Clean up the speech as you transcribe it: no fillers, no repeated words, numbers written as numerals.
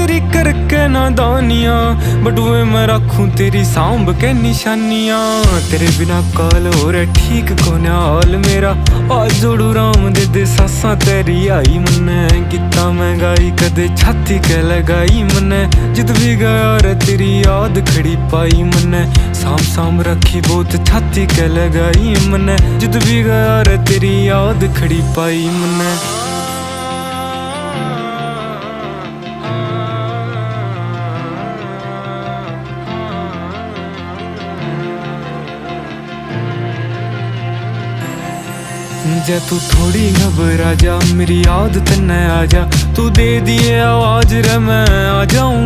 तेरी करके नादानियां, बट वे मैं रखूं तेरी सांभ के निशानियां। तेरे बिना काल हो रहा ठीक कोने हाल मेरा, आज जोड़ू राम दे सासा तेरी आई मन्ने। कितना महंगाई कदे छाती के लगाई मन्ने, जित भी गया रे तेरी याद खड़ी पाई मन्ने। साम साम रखी बहुत छाती के लगाई मन्ने, जित भी गया रे तेरी याद खड़ी पाई मन्ने। जा तू थोड़ी घबरा जा, मेरी याद तन्ने आ जा, तू दे दिए आवाज रे मैं आ जाऊंगा।